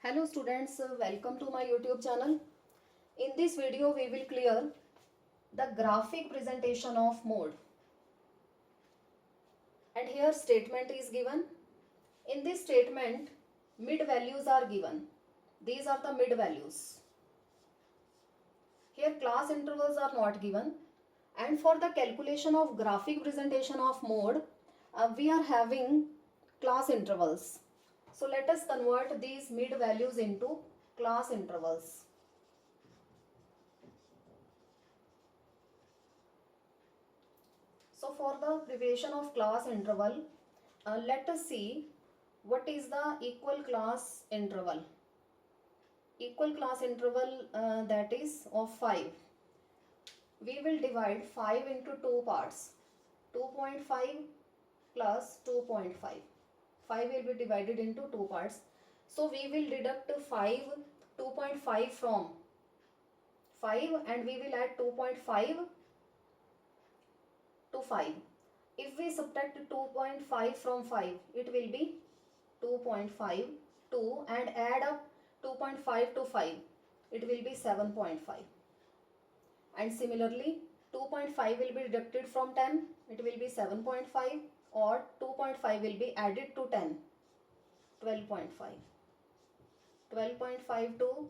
Hello students, welcome to my YouTube channel. In this video we will clear the graphic presentation of mode. And here statement is given. In this statement mid values are given. These are the mid values. Here class intervals are not given. And for the calculation of graphic presentation of mode, we are having class intervals. So let us convert these mid values into class intervals. So for the preparation of class interval, let us see what is the equal class interval. Equal class interval that is of 5. We will divide 5 into 2 parts. 2.5 plus 2.5. 5 will be divided into 2 parts. So we will deduct 2.5 from 5 and we will add 2.5 to 5. If we subtract 2.5 from 5, it will be 2.5, 2 and add up 2.5 to 5, it will be 7.5. And similarly 2.5 will be deducted from 10, it will be 7.5, or 2.5 will be added to 10, 12.5. 12.5 to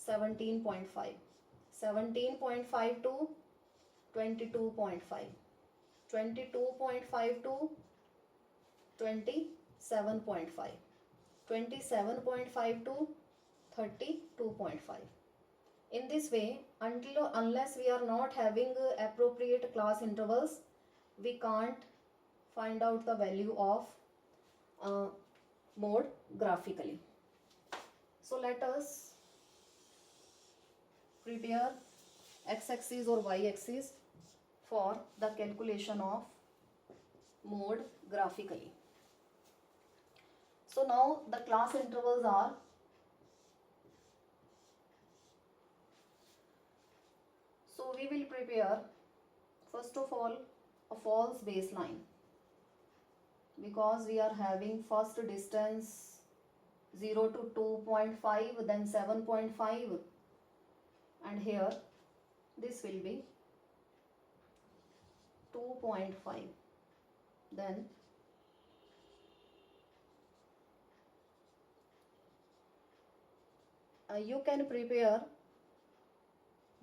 17.5, 17.5 to 22.5, 22.5 to 27.5, 27.5 to 32.5. In this way, unless we are not having appropriate class intervals, we can't find out the value of mode graphically. So let us prepare x-axis or y-axis for the calculation of mode graphically. So now the class intervals are so we will prepare first of all a false baseline, because we are having first distance 0 to 2.5, then 7.5, and here this will be 2.5. Then you can prepare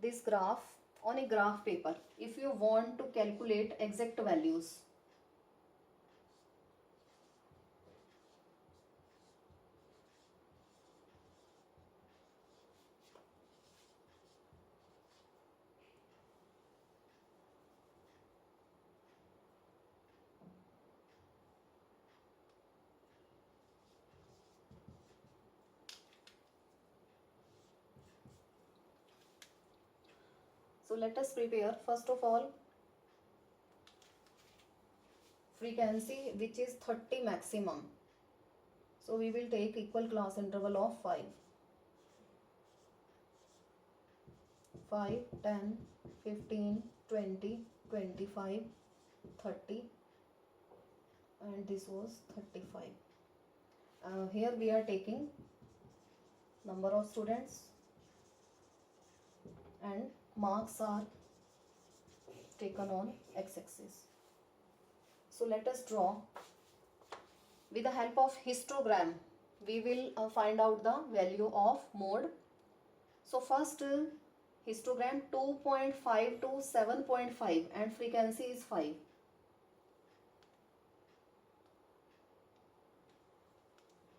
this graph on a graph paper if you want to calculate exact values. So let us prepare first of all frequency, which is 30 maximum. So we will take equal class interval of 5. 5, 10, 15, 20, 25, 30, and this was 35. Here we are taking number of students and marks are taken on x-axis. So let us draw. With the help of histogram, we will find out the value of mode. So first histogram 2.5 to 7.5 and frequency is 5.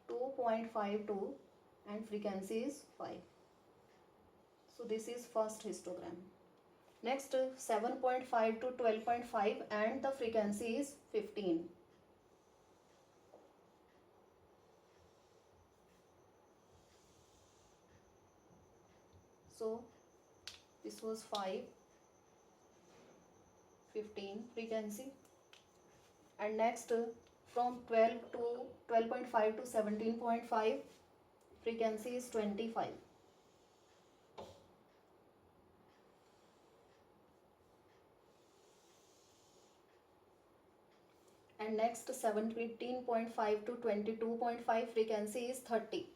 2.5 to and frequency is 5. So this is first histogram. Next 7.5 to 12.5 and the frequency is 15. So this was 5, 15 frequency, and next from 12 to 12.5 to 17.5 frequency is 25. And next 17.5 to 22.5 frequency is 30.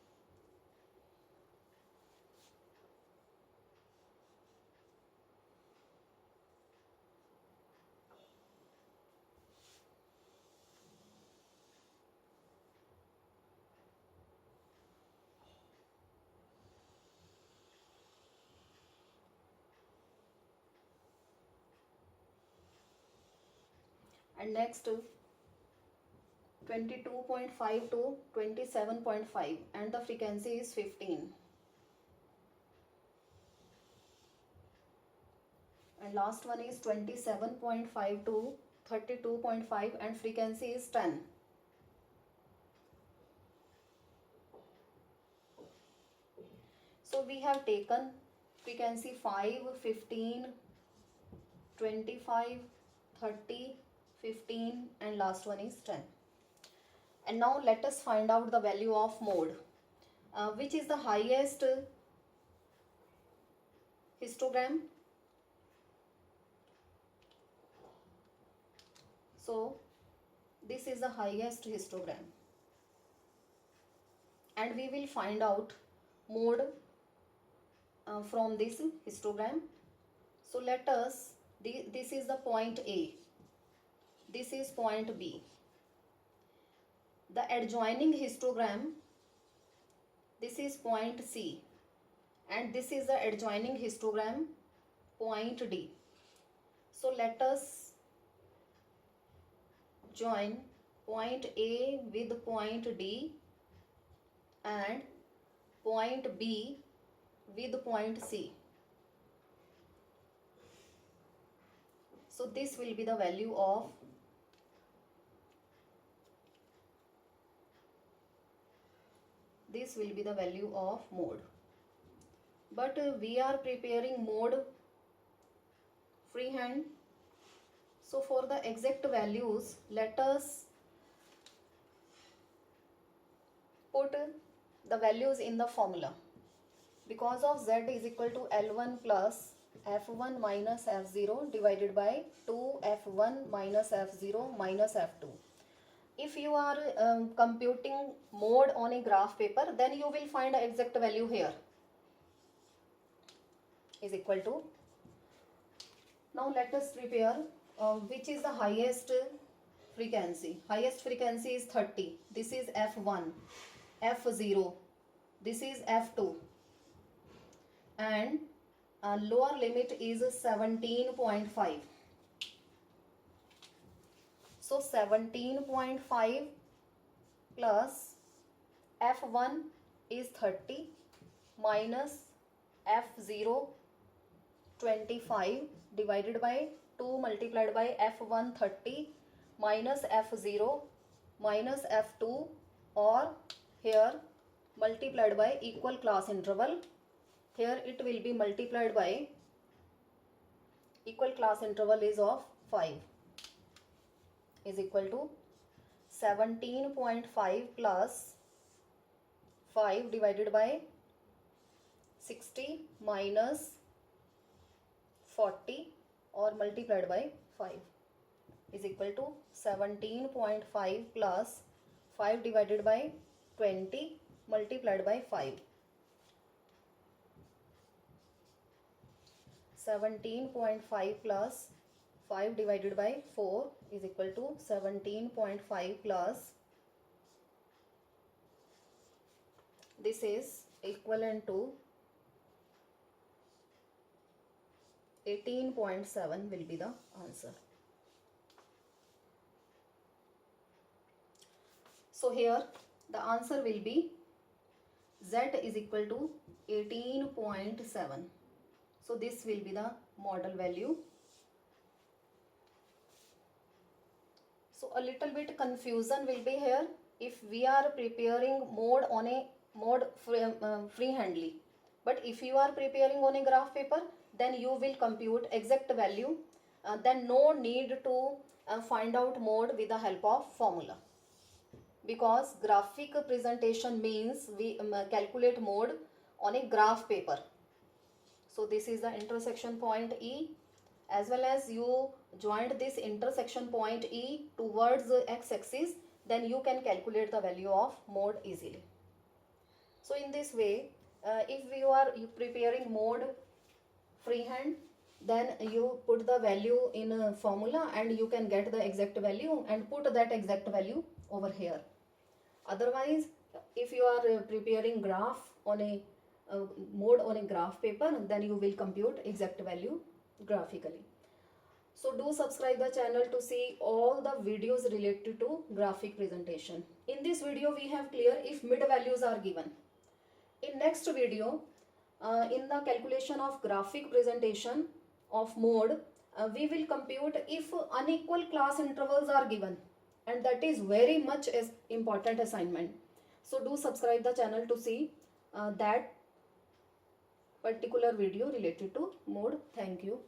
and next 22.5 to 27.5, and the frequency is 15, and last one is 27.5 to 32.5 and frequency is 10. So we have taken frequency 5, 15, 25, 30, 15, and last one is 10. And now let us find out the value of mode. Which is the highest histogram? So this is the highest histogram, and we will find out mode from this histogram. So let us, this is the point A, this is point B. The adjoining histogram, this is point C, and this is the adjoining histogram, point D. So let us join point A with point D and point B with point C. So this will be the value of mode. But we are preparing mode freehand. So for the exact values, let us put the values in the formula. Because of z is equal to L1 plus F1 minus F0 divided by 2F1 minus F0 minus F2. If you are computing mode on a graph paper, then you will find the exact value here is equal to. Now let us prepare which is the highest frequency. Highest frequency is 30. This is F1, F0, this is F2, and lower limit is 17.5. So 17.5 plus F1 is 30 minus F0 25 divided by 2 multiplied by F1 30 minus F0 minus F2, or here multiplied by equal class interval. Here it will be multiplied by equal class interval is of 5 is equal to 17.5 plus 5 divided by 60 minus 40 or multiplied by 5 is equal to 17.5 plus 5 divided by 20 multiplied by 5. 17.5 plus 5 divided by 4 is equal to 17.5 plus, this is equivalent to 18.7 will be the answer. So here the answer will be Z is equal to 18.7. So this will be the model value. So a little bit confusion will be here if we are preparing mode on a mode freehandly. But if you are preparing on a graph paper, then you will compute exact value. Then no need to find out mode with the help of formula. Because graphic presentation means we calculate mode on a graph paper. So this is the intersection point E. As well as you joined this intersection point E towards the x-axis, then you can calculate the value of mode easily. So in this way, if you are preparing mode freehand, then you put the value in a formula and you can get the exact value and put that exact value over here. Otherwise, if you are preparing graph on a mode on a graph paper, then you will compute exact value graphically. So do subscribe the channel to see all the videos related to graphic presentation. In this video we have clear if mid values are given. In next video, in the calculation of graphic presentation of mode, we will compute if unequal class intervals are given, and that is very much as important assignment. So do subscribe the channel to see that particular video related to mode. Thank you.